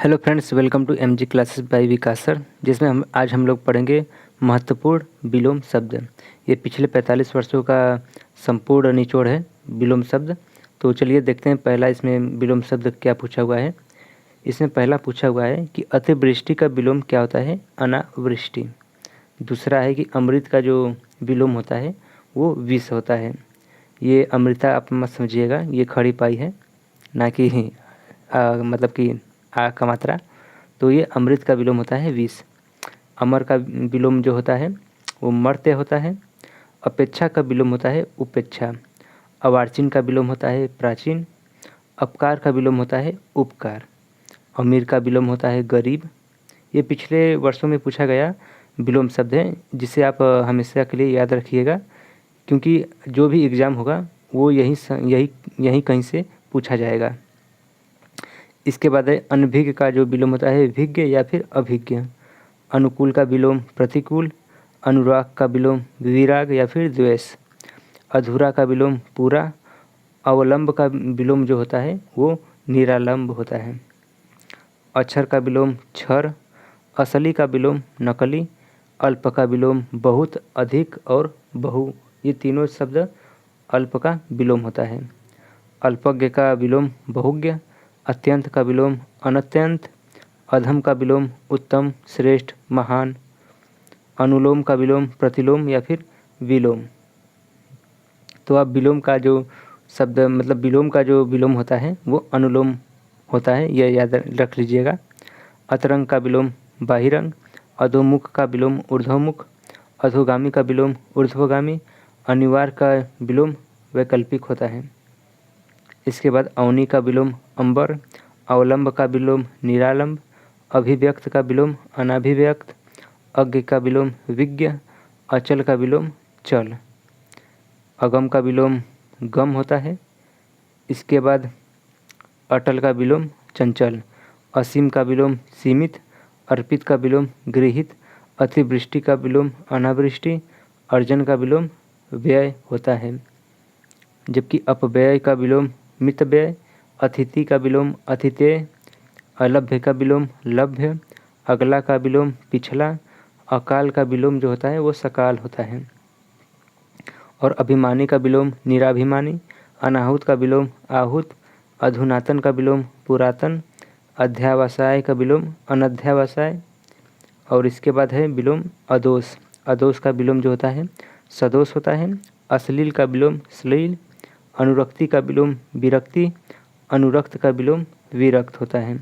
Hello friends, welcome to MG classes by Vikas sir, जिसमें हम लोग पढ़ेंगे महत्वपूर्ण विलोम शब्द। ये पिछले 45 वर्षों का संपूर्ण निचोड़ है विलोम शब्द। तो चलिए देखते हैं पहला इसमें विलोम शब्द क्या पूछा हुआ है। इसमें पहला पूछा हुआ है कि अतिवृष्टि का विलोम क्या होता है? अनावृष्टि। दूसरा है कि अमृत का जो विलोम होता है वो विष होता है। ये अमृता आप मत समझिएगा, ये खड़ी पाई है, ना कि मतलब कि आ का मात्रा। तो ये अमृत का विलोम होता है विष। अमर का विलोम जो होता है वो मर्त्य होता है। अपेक्षा का विलोम होता है उपेक्षा। अवार्चिन का विलोम होता है प्राचीन। अपकार का विलोम होता है उपकार। अमीर का विलोम होता है गरीब। ये पिछले वर्षों में पूछा गया विलोम शब्द है, जिसे आप हमेशा के लिए याद रखिएगा, क्योंकि जो भी एग्ज़ाम होगा वो यही कहीं से पूछा जाएगा। इसके बाद है अनभिज्ञ का जो विलोम होता है विज्ञ या फिर अभिज्ञ। अनुकूल का विलोम प्रतिकूल। अनुराग का विलोम विराग या फिर द्वेष। अधूरा का विलोम पूरा। अवलंब का विलोम जो होता है वो निरालंब होता है। अक्षर का विलोम क्षर। असली का विलोम नकली। अल्प का विलोम बहुत, अधिक और बहु। ये तीनों शब्द अल्प का विलोम होता है। अल्पज्ञ का विलोम बहुज्ञ। अत्यंत का विलोम अनत्यंत। अधम का विलोम उत्तम, श्रेष्ठ, महान। अनुलोम का विलोम प्रतिलोम या फिर विलोम। तो अब विलोम का जो शब्द मतलब विलोम का जो विलोम होता है वो अनुलोम होता है, यह याद रख लीजिएगा। अतरंग का विलोम बाहिरंग। अधोमुख का विलोम ऊर्ध्वमुख। अधोगामी का विलोम ऊर्ध्वगामी। अनिवार्य का विलोम वैकल्पिक होता है। इसके बाद अवनी का विलोम अंबर। अवलंब का विलोम निरालंब। अभिव्यक्त का विलोम अनाभिव्यक्त। अज्ञ का विलोम विज्ञ। अचल का विलोम चल। अगम का विलोम गम होता है। इसके बाद अटल का विलोम चंचल। असीम का विलोम सीमित। अर्पित का विलोम गृहीत। अतिवृष्टि का विलोम अनावृष्टि। अर्जन का विलोम व्यय होता है। जबकि अपव्यय का विलोम मितव्यय। अतिथि का विलोम अतिथेय। अलभ्य का विलोम लभ्य। अगला का विलोम पिछला। अकाल का विलोम जो होता है वो सकाल होता है। और अभिमानी का विलोम निराभिमानी। अनाहुत का विलोम आहूत। अधुनातन का विलोम पुरातन। अध्यावसाय का विलोम अनध्यावसाय। और इसके बाद है विलोम अदोष। अदोष का विलोम जो होता है सदोष होता है। अश्लील का विलोम श्लील। अनुरक्ति का विलोम विरक्ति। अनुरक्त का विलोम विरक्त होता है।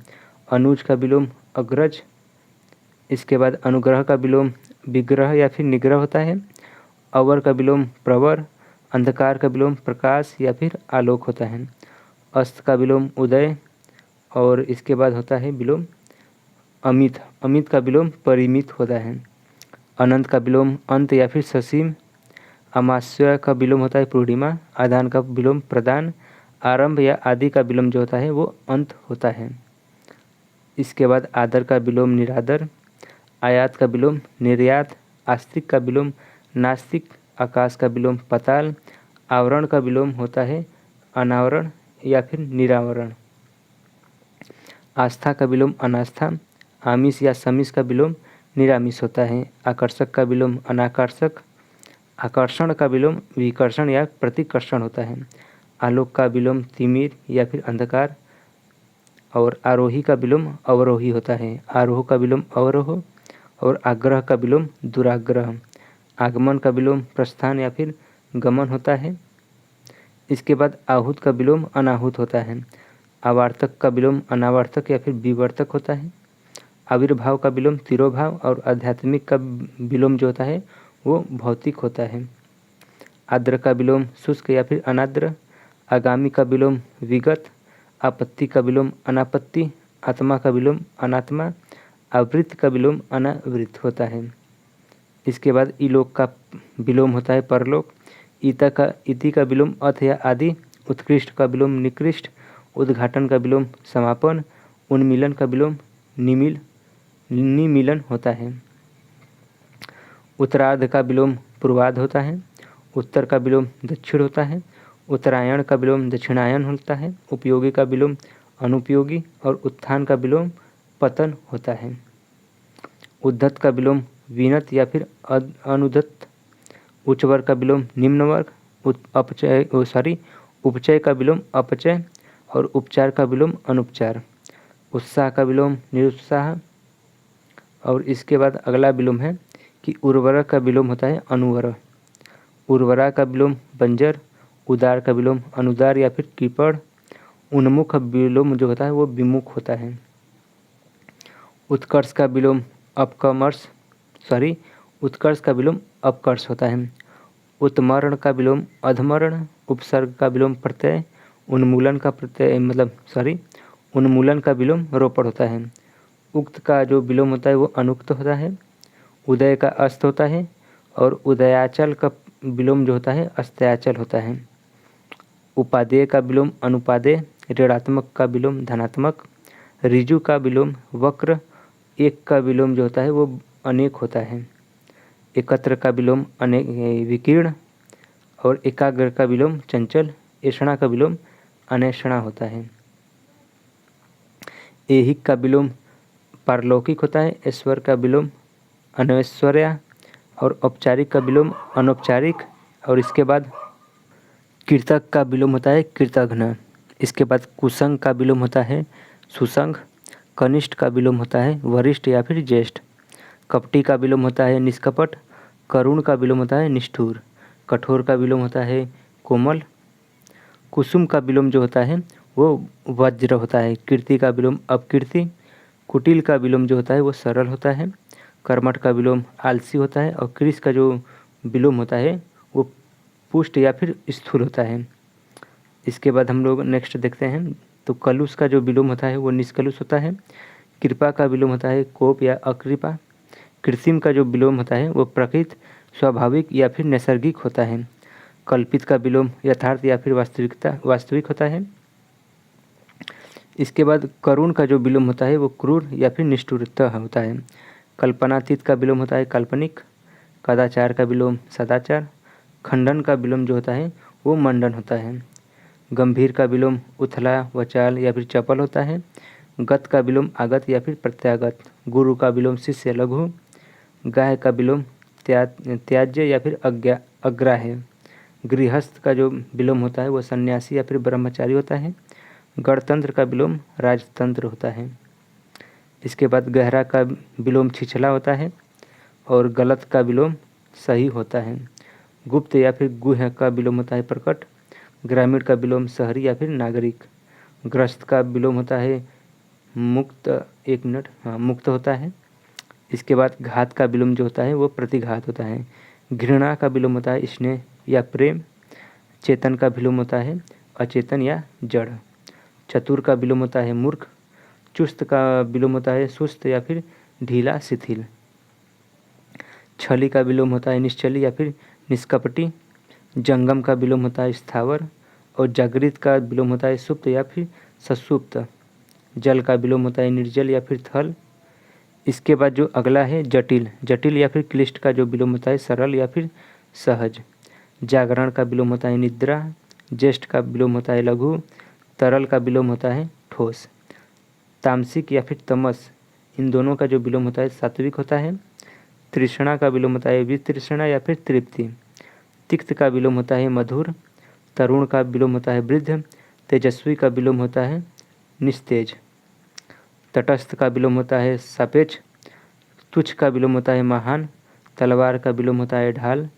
अनुज का विलोम अग्रज। इसके बाद अनुग्रह का विलोम विग्रह या फिर निग्रह होता है। अवर का विलोम प्रवर। अंधकार का विलोम प्रकाश या फिर आलोक होता है। अस्त का विलोम उदय। और इसके बाद होता है विलोम अमित। अमित का विलोम परिमित होता है। अनंत का विलोम अंत या फिर ससीम। अमास्य का विलोम होता है पूर्णिमा। आदान का विलोम प्रदान। आरंभ या आदि का विलोम जो होता है वो अंत होता है। इसके बाद आदर का विलोम निरादर। आयात का विलोम निर्यात। आस्तिक का विलोम नास्तिक। आकाश का विलोम पाताल। आवरण का विलोम होता है अनावरण या फिर निरावरण। आस्था का विलोम अनास्था। आमिष या समिष का विलोम निरामिष होता है। आकर्षक का विलोम अनाकर्षक। आकर्षण का विलोम विकर्षण या प्रतिकर्षण होता है। आलोक का विलोम तिमिर या फिर अंधकार। और आरोही का विलोम अवरोही होता है। आरोह का विलोम अवरोह। और आग्रह का विलोम दुराग्रह। आगमन का विलोम प्रस्थान या फिर गमन होता है। इसके बाद आहूत का विलोम अनाहूत होता है। आवर्तक का विलोम अनावर्तक या फिर विवर्तक होता है। आविर्भाव का विलोम तिरोभाव। और आध्यात्मिक का विलोम जो होता है वो भौतिक होता है। आर्द्र का विलोम शुष्क या फिर अनाद्र। आगामी का विलोम विगत। आपत्ति का विलोम अनापत्ति। आत्मा का विलोम अनात्मा। आवृत्त का विलोम अनावृत होता है। इसके बाद इलोक का विलोम होता है परलोक। इति का विलोम अथ या आदि। उत्कृष्ट का विलोम निकृष्ट। उद्घाटन का विलोम समापन। उन्मीलन का विलोम निमीलन होता है। उत्तरार्ध का विलोम पूर्वार्ध होता है। उत्तर का विलोम दक्षिण होता है। उत्तरायण का विलोम दक्षिणायन होता है। उपयोगी का विलोम अनुपयोगी। और उत्थान का विलोम पतन होता है। उद्धत का विलोम विनत या फिर अनुद्धत। उच्च वर्ग का विलोम निम्न वर्ग। उपचय का विलोम अपचय और उपचार का विलोम अनुपचार। उत्साह का विलोम निरुत्साह। और इसके बाद अगला विलोम है कि उर्वरक का विलोम होता है अनुवर। उर्वरा का विलोम बंजर। उदार का विलोम अनुदार या फिर कीपड़। उन्मुख का विलोम जो होता है वो विमुख होता है। उत्कर्ष का विलोम उत्कर्ष का विलोम अपकर्ष होता है। उत्मरण का विलोम अधमरण। उपसर्ग का विलोम प्रत्यय। उन्मूलन का विलोम रोपण होता है। उक्त का जो विलोम होता है वो अनुक्त होता है। उदय का अस्त होता है और उदयाचल का विलोम जो होता है अस्त्याचल होता है। उपादेय का विलोम अनुपादेय। ऋणात्मक का विलोम धनात्मक। ऋजु का विलोम वक्र। एक का विलोम जो होता है वो अनेक होता है। एकत्र का विलोम विकीर्ण और एकाग्र का विलोम चंचल। ऐषणा का विलोम अनैषणा होता है। ऐहिक का विलोम पारलौकिक होता है। ऐश्वर का विलोम अनैश्वर्या और औपचारिक का विलोम अनौपचारिक। और इसके बाद कीर्तक का विलोम होता है कृतघ्न। इसके बाद कुसंग का विलोम होता है सुसंग। कनिष्ठ का विलोम होता है वरिष्ठ या फिर ज्येष्ठ। कपटी का विलोम होता है निष्कपट। करुण का विलोम होता है निष्ठुर। कठोर का विलोम होता है कोमल। कुसुम का विलोम जो होता है वो वज्र होता है। कीर्ति का विलोम अपकीर्ति। कुटिल का विलोम जो होता है वो सरल होता है। कर्मठ का विलोम आलसी होता है। और कृष का जो विलोम होता है वो पुष्ट या फिर स्थूल होता है। इसके बाद हम लोग नेक्स्ट देखते हैं तो कलुष का जो विलोम होता है वो निष्कलुष होता है। कृपा का विलोम होता है कोप या अकृपा। कृत्रिम का जो विलोम होता है वो प्रकृत स्वाभाविक या फिर नैसर्गिक होता है। कल्पित का विलोम यथार्थ या फिर वास्तविक होता है। इसके बाद करुण का जो विलोम होता है वो क्रूर या फिर निष्ठुरता होता है। कल्पनातीत का विलोम होता है काल्पनिक। कदाचार का विलोम सदाचार। खंडन का विलोम जो होता है वो मंडन होता है। गंभीर का विलोम उथला वचाल या फिर चपल होता है। गत का विलोम आगत या फिर प्रत्यागत। गुरु का विलोम शिष्य लघु। गाय का विलोम त्याज्य या फिर अग्राह्य। गृहस्थ का जो विलोम होता है वो सन्यासी या फिर ब्रह्मचारी होता है। गणतंत्र का विलोम राजतंत्र होता है। इसके बाद गहरा का विलोम छिछला होता है और गलत का विलोम सही होता है। गुप्त या फिर गुह्य का विलोम होता है प्रकट। ग्रामीण का विलोम शहरी या फिर नागरिक। ग्रस्त का विलोम होता है मुक्त होता है। इसके बाद घात का विलोम जो होता है वो प्रतिघात होता है। घृणा का विलोम होता है स्नेह या प्रेम। चेतन का विलोम होता है अचेतन या जड़। चतुर का विलोम होता है मूर्ख। चुस्त का विलोम होता है सुस्त या फिर ढीला शिथिल। छली का विलोम होता है निश्चली या फिर निष्कपटी। जंगम का विलोम होता है स्थावर और जागृत का विलोम होता है सुप्त या फिर ससुप्त। जल का विलोम होता है निर्जल या फिर थल। इसके बाद जो अगला है जटिल या फिर क्लिष्ट का जो विलोम होता है सरल या फिर सहज। जागरण का विलोम होता है निद्रा। ज्येष्ठ का विलोम होता है लघु। तरल का विलोम होता है ठोस। तामसिक या फिर तमस इन दोनों का जो विलोम होता है सात्विक होता है। तृष्णा का विलोम होता है वितृष्णा या फिर तृप्ति। तिक्त का विलोम होता है मधुर। तरुण का विलोम होता है वृद्ध। तेजस्वी का विलोम होता है निस्तेज। तटस्थ का विलोम होता है सापेक्ष। तुच्छ का विलोम होता है महान। तलवार का विलोम होता है ढाल।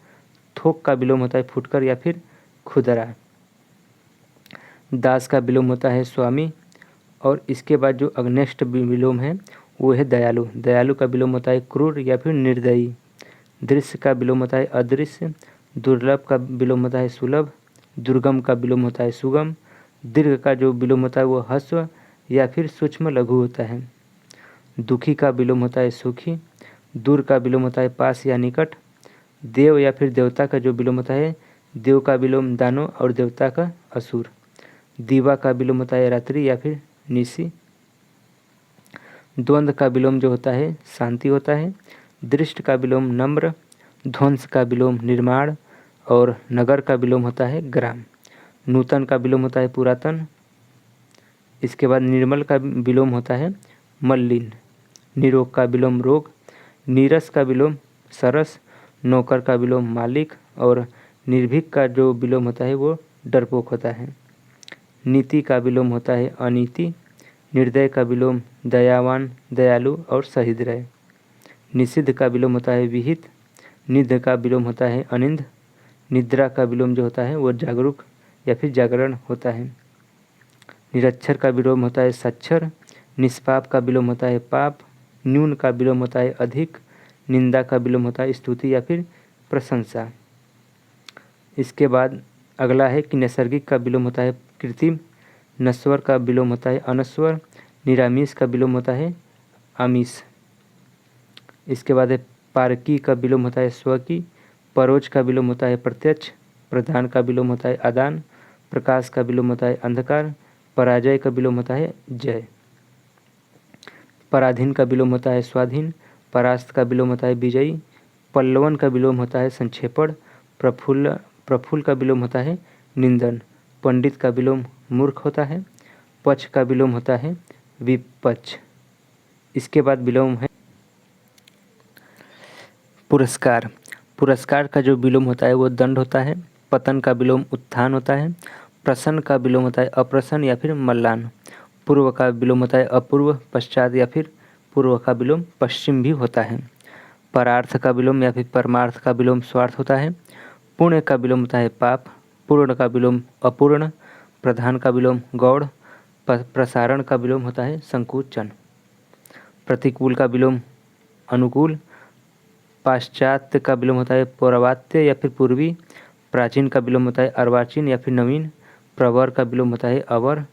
थोक का विलोम होता है फुटकर या फिर खुदरा। दास का विलोम होता है स्वामी। और इसके बाद जो नेक्स्ट विलोम है वो है दयालु का विलोम होता है क्रूर या फिर निर्दयी। दृश्य का विलोम होता है अदृश्य। दुर्लभ का विलोम होता है सुलभ। दुर्गम का विलोम होता है सुगम। दीर्घ का जो विलोम होता है वो ह्रस्व या फिर सूक्ष्म लघु होता है। दुखी का विलोम होता है सुखी। दूर का विलोम होता है पास या निकट। देव या फिर देवता का जो विलोम होता है देव का विलोम दानव और देवता का असुर। दीवा का विलोम होता है रात्रि या फिर निशी। द्वंद्व का विलोम जो होता है शांति होता है। दृष्ट का विलोम नम्र। ध्वंस का विलोम निर्माण और नगर का विलोम होता है ग्राम। नूतन का विलोम होता है पुरातन। इसके बाद निर्मल का विलोम होता है मल्लिन। निरोग का विलोम रोग, नीरस का विलोम सरस, नौकर का विलोम मालिक और निर्भीक का जो विलोम होता है वो डरपोक होता है। नीति का विलोम होता है अनीति, निर्दय का विलोम दयावान दयालु और सहृदय। निषिद्ध का विलोम होता है विहित, निध का विलोम होता है अनिंद, निद्रा का विलोम जो होता है वो जागरूक या फिर जागरण होता है। निरक्षर का विलोम होता है सच्छर, निष्पाप का विलोम होता है पाप, न्यून का विलोम होता है अधिक, निंदा का विलोम होता है स्तुति या फिर प्रशंसा। इसके बाद अगला है कि नैसर्गिक का विलोम होता है कृत्रिम, नश्वर का विलोम होता है अनश्वर, निरामिष का विलोम होता है आमिष। इसके बाद है पारकी का विलोम होता है स्वकी, परोज का विलोम होता है प्रत्यक्ष, प्रधान का विलोम होता है आदान, प्रकाश का विलोम होता है अंधकार, पराजय का विलोम होता है जय। पराधीन का विलोम होता है स्वाधीन, परास्त का विलोम होता है विजयी, पल्लवन का विलोम होता है संक्षेपण, प्रफुल्ल का विलोम होता है निंदन, पंडित का विलोम मूर्ख होता है, पक्ष का विलोम होता है विपक्ष। इसके बाद विलोम है पुरस्कार। पुरस्कार का जो विलोम होता है वो दंड होता है, पतन का विलोम उत्थान होता है, प्रसन्न का विलोम होता है अप्रसन्न या फिर मल्लान, पूर्व का विलोम होता है अपूर्व, पश्चात या फिर पूर्व का विलोम पश्चिम भी होता है। परार्थ का विलोम या फिर परमार्थ का विलोम स्वार्थ होता है, पुण्य का विलोम होता है पाप, पूर्ण का विलोम अपूर्ण, प्रधान का विलोम गौड़, प्रसारण का विलोम होता है संकुचन। प्रतिकूल का विलोम अनुकूल, पाश्चात्य का विलोम होता है पौर्वात्य या फिर पूर्वी, प्राचीन का विलोम होता है अर्वाचीन या फिर नवीन, प्रवर का विलोम होता है अवर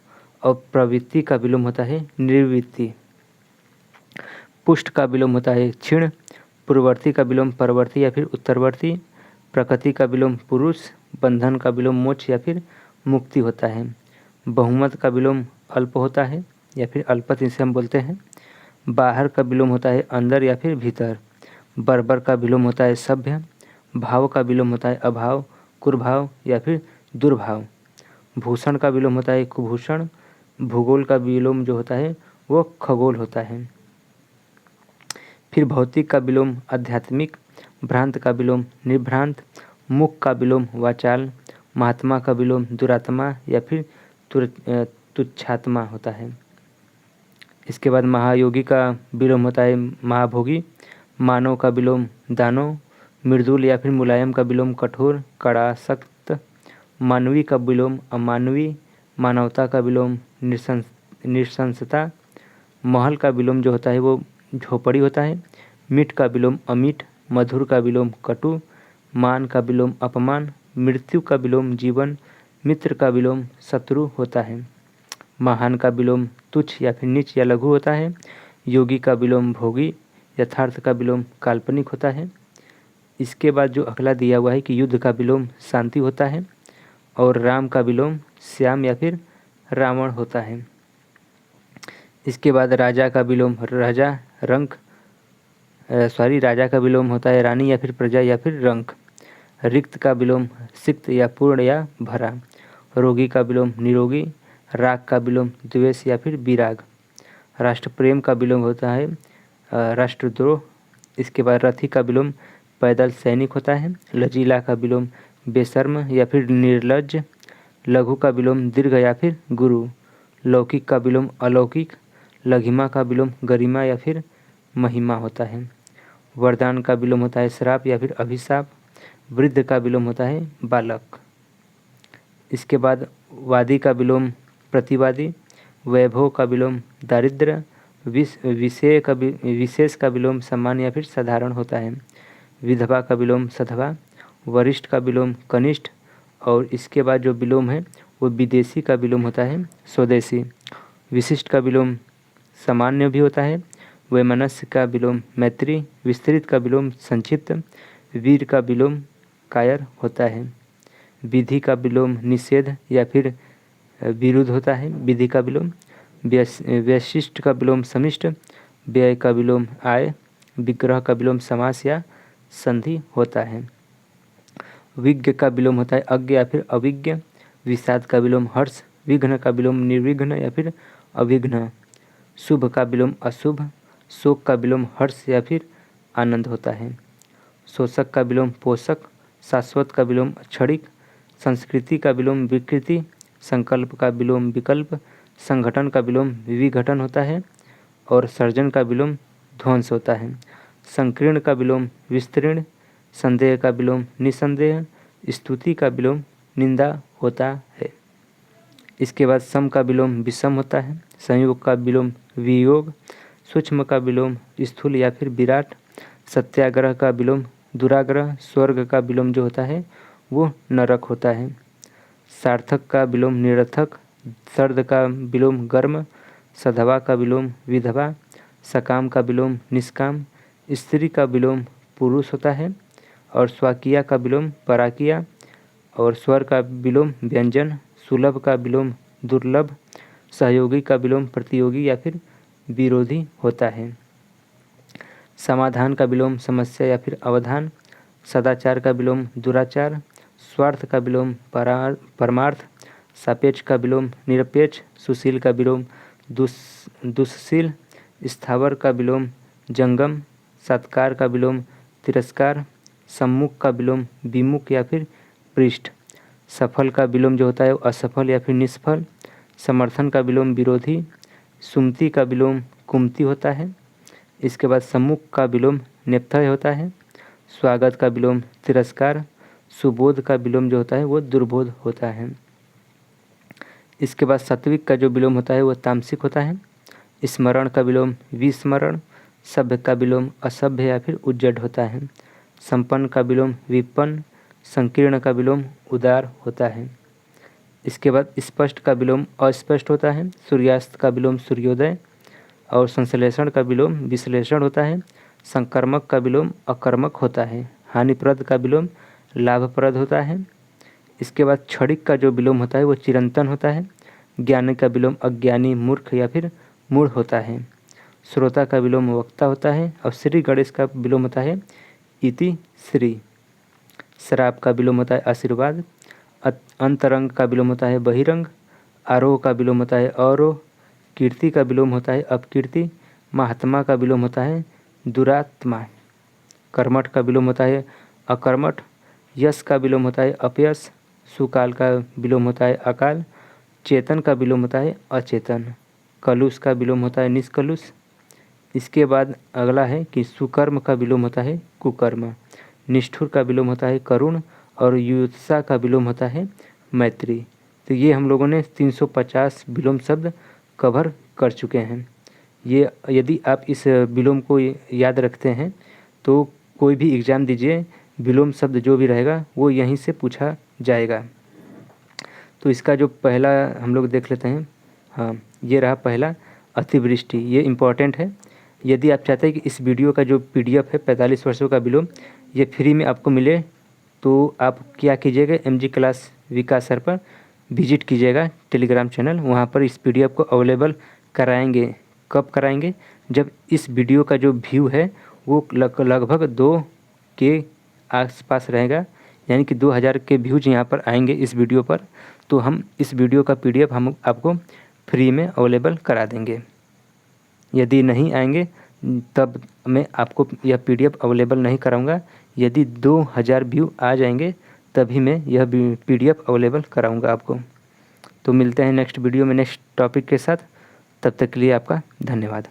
और प्रवृत्ति का विलोम होता है निर्वृत्ति। पुष्ट का विलोम होता है क्षीण, पूर्ववर्ती का विलोम परवर्ती या फिर उत्तरवर्ती, प्रकृति का विलोम पुरुष, बंधन का विलोम मोक्ष या फिर मुक्ति होता है। बहुमत का विलोम अल्प होता है या फिर अल्पत इसे हम बोलते हैं। बाहर का विलोम होता है अंदर या फिर भीतर। बर्बर का विलोम होता है सभ्य, भाव का विलोम होता है अभाव, कुर्भाव या फिर दुर्भाव। भूषण का विलोम होता है कुभूषण, भूगोल का विलोम जो होता है वो खगोल होता है। फिर भौतिक का विलोम आध्यात्मिक, भ्रांत का विलोम निर्भ्रांत, मुख का विलोम वाचाल, महात्मा का विलोम दुरात्मा या फिर तुच्छात्मा होता है। इसके बाद महायोगी का विलोम होता है महाभोगी, मानव का विलोम दानव, मृदुल या फिर मुलायम का विलोम कठोर कड़ा सख्त, मानवी का विलोम अमानवी, मानवता का विलोम नृशंसता, महल का विलोम जो होता है वो झोपड़ी होता है, मीठ का विलोम अमीठ, मधुर का विलोम कटु, मान का विलोम अपमान, मृत्यु का विलोम जीवन, मित्र का विलोम शत्रु होता है। महान का विलोम तुच्छ या फिर नीच या लघु होता है, योगी का विलोम भोगी, यथार्थ का विलोम काल्पनिक होता है। इसके बाद जो अगला दिया हुआ है कि युद्ध का विलोम शांति होता है और राम का विलोम श्याम या फिर रावण होता है। इसके बाद राजा का विलोम राजा राजा का विलोम होता है रानी या फिर प्रजा या फिर रंक। रिक्त का विलोम सिक्त या पूर्ण या भरा। रोगी का विलोम निरोगी, राग का विलोम द्वेष या फिर विराग। राष्ट्र प्रेम का विलोम होता है राष्ट्रद्रोह। इसके बाद रथी का विलोम पैदल सैनिक होता है। लचीला का विलोम बेशर्म या फिर निर्लज्ज। लघु का विलोम दीर्घ या फिर गुरु। लौकिक का विलोम अलौकिक। लघिमा का विलोम गरिमा या फिर महिमा होता है। वरदान का विलोम होता है श्राप या फिर अभिशाप। वृद्ध का विलोम होता है बालक। इसके बाद वादी का विलोम प्रतिवादी। वैभव का विलोम दारिद्र्य। विशेष का विलोम सम्मान या फिर साधारण होता है। विधवा का विलोम सधवा। वरिष्ठ का विलोम कनिष्ठ। और इसके बाद जो विलोम है वो विदेशी का विलोम होता है स्वदेशी। विशिष्ट का विलोम सामान्य भी होता है। वैमनस्य का विलोम मैत्री। विस्तृत का विलोम संक्षिप्त। वीर का विलोम कायर होता है। विधि का विलोम निषेध या फिर विरुद्ध होता है। विधि का विलोम व्यशिष्ट का विलोम समिष्ट। व्यय का विलोम आय। विग्रह का विलोम समास या संधि होता है। विज्ञ का विलोम होता है अज्ञ या फिर अविज्ञ। विषाद का विलोम हर्ष। विघ्न का विलोम निर्विघ्न या फिर अविघ्न। शुभ का विलोम अशुभ, शोक का विलोम हर्ष या फिर आनंद होता है। शोषक का विलोम पोषक, शाश्वत का विलोम क्षणिक, संस्कृति का विलोम विकृति, संकल्प का विलोम विकल्प, संगठन का विलोम विघटन होता है और सर्जन का विलोम ध्वंस होता है। संकीर्ण का विलोम विस्तीर्ण, संदेह का विलोम निसंदेह, स्तुति का विलोम निंदा होता है। इसके बाद सम का विलोम विषम होता है, संयोग का विलोम वियोग, सूक्ष्म का विलोम स्थूल या फिर विराट, सत्याग्रह का विलोम दुराग्रह, स्वर्ग का विलोम जो होता है वो नरक होता है। सार्थक का विलोम निरर्थक, सर्द का विलोम गर्म, सधवा का विलोम विधवा, सकाम का विलोम निष्काम, स्त्री का विलोम पुरुष होता है और स्वाकिया का विलोम पराकिया, और स्वर का विलोम व्यंजन, सुलभ का विलोम दुर्लभ, सहयोगी का विलोम प्रतियोगी या फिर विरोधी होता है। समाधान का विलोम समस्या या फिर अवधान, सदाचार का विलोम दुराचार, स्वार्थ का विलोम परमार्थ, सापेक्ष का विलोम निरपेक्ष, सुशील का विलोम दुस्शील, स्थावर का विलोम जंगम, सत्कार का विलोम तिरस्कार, सम्मुख का विलोम विमुख या फिर पृष्ठ, सफल का विलोम जो होता है वो असफल या फिर निष्फल, समर्थन का विलोम विरोधी, सुमति का विलोम कुमति होता है। इसके बाद सम्मुख का विलोम नेपथ्य होता है, स्वागत का विलोम तिरस्कार, सुबोध का विलोम जो होता है वो दुर्बोध होता है। इसके बाद सात्विक का जो विलोम होता है वो तामसिक होता है, स्मरण का विलोम विस्मरण, सभ्य का विलोम असभ्य या फिर उज्जड होता है, संपन्न का विलोम विपन्न, संकीर्ण का विलोम उदार होता है। इसके बाद स्पष्ट का विलोम अस्पष्ट होता है, सूर्यास्त का विलोम सूर्योदय, और संश्लेषण का विलोम विश्लेषण होता है, संकर्मक का विलोम अकर्मक होता है, हानिप्रद का विलोम लाभप्रद होता है। इसके बाद क्षणिक का जो विलोम होता है वो चिरंतन होता है, ज्ञानी का विलोम अज्ञानी मूर्ख या फिर मूढ़ होता है, श्रोता का विलोम वक्ता होता है, और श्री गणेश का विलोम होता है इति श्री, श्राप का विलोम होता है आशीर्वाद, अंतरंग का विलोम होता है बहिरंग, आरोह का विलोम होता है अवरोह, कीर्ति का विलोम होता है अपकीर्ति, महात्मा का विलोम होता है दुरात्मा, कर्मठ का विलोम होता है अकर्मठ, यश का विलोम होता है अपयश, सुकाल का विलोम होता है अकाल, चेतन का विलोम होता है अचेतन, कलुष का विलोम होता है निष्कलुष। इसके बाद अगला है कि सुकर्म का विलोम होता है कुकर्म, निष्ठुर का विलोम होता है करुण, और युत्सा का विलोम होता है मैत्री। तो ये हम लोगों ने 350 विलोम शब्द कवर कर चुके हैं। ये यदि आप इस विलोम को याद रखते हैं तो कोई भी एग्ज़ाम दीजिए, विलोम शब्द जो भी रहेगा वो यहीं से पूछा जाएगा। तो इसका जो पहला हम लोग देख लेते हैं। हाँ, ये रहा पहला अतिवृष्टि, ये इम्पॉर्टेंट है। यदि आप चाहते हैं कि इस वीडियो का जो PDF है 45 वर्षों का विलोम ये फ्री में आपको मिले तो आप क्या कीजिएगा, MG क्लास विकास सर पर विजिट कीजिएगा टेलीग्राम चैनल, वहाँ पर इस PDF को अवेलेबल कराएंगे। कब कराएंगे? जब इस वीडियो का जो व्यू है वो लगभग 2 के आसपास रहेगा, यानी कि 2000 के व्यूज यहाँ पर आएंगे इस वीडियो पर, तो हम इस वीडियो का PDF हम आपको फ्री में अवेलेबल करा देंगे। यदि नहीं आएंगे तब मैं आपको यह PDF अवेलेबल नहीं कराऊंगा। यदि 2000 व्यू आ जाएंगे तभी मैं यह PDF अवेलेबल कराऊंगा आपको। तो मिलते हैं नेक्स्ट वीडियो में नेक्स्ट टॉपिक के साथ, तब तक के लिए आपका धन्यवाद।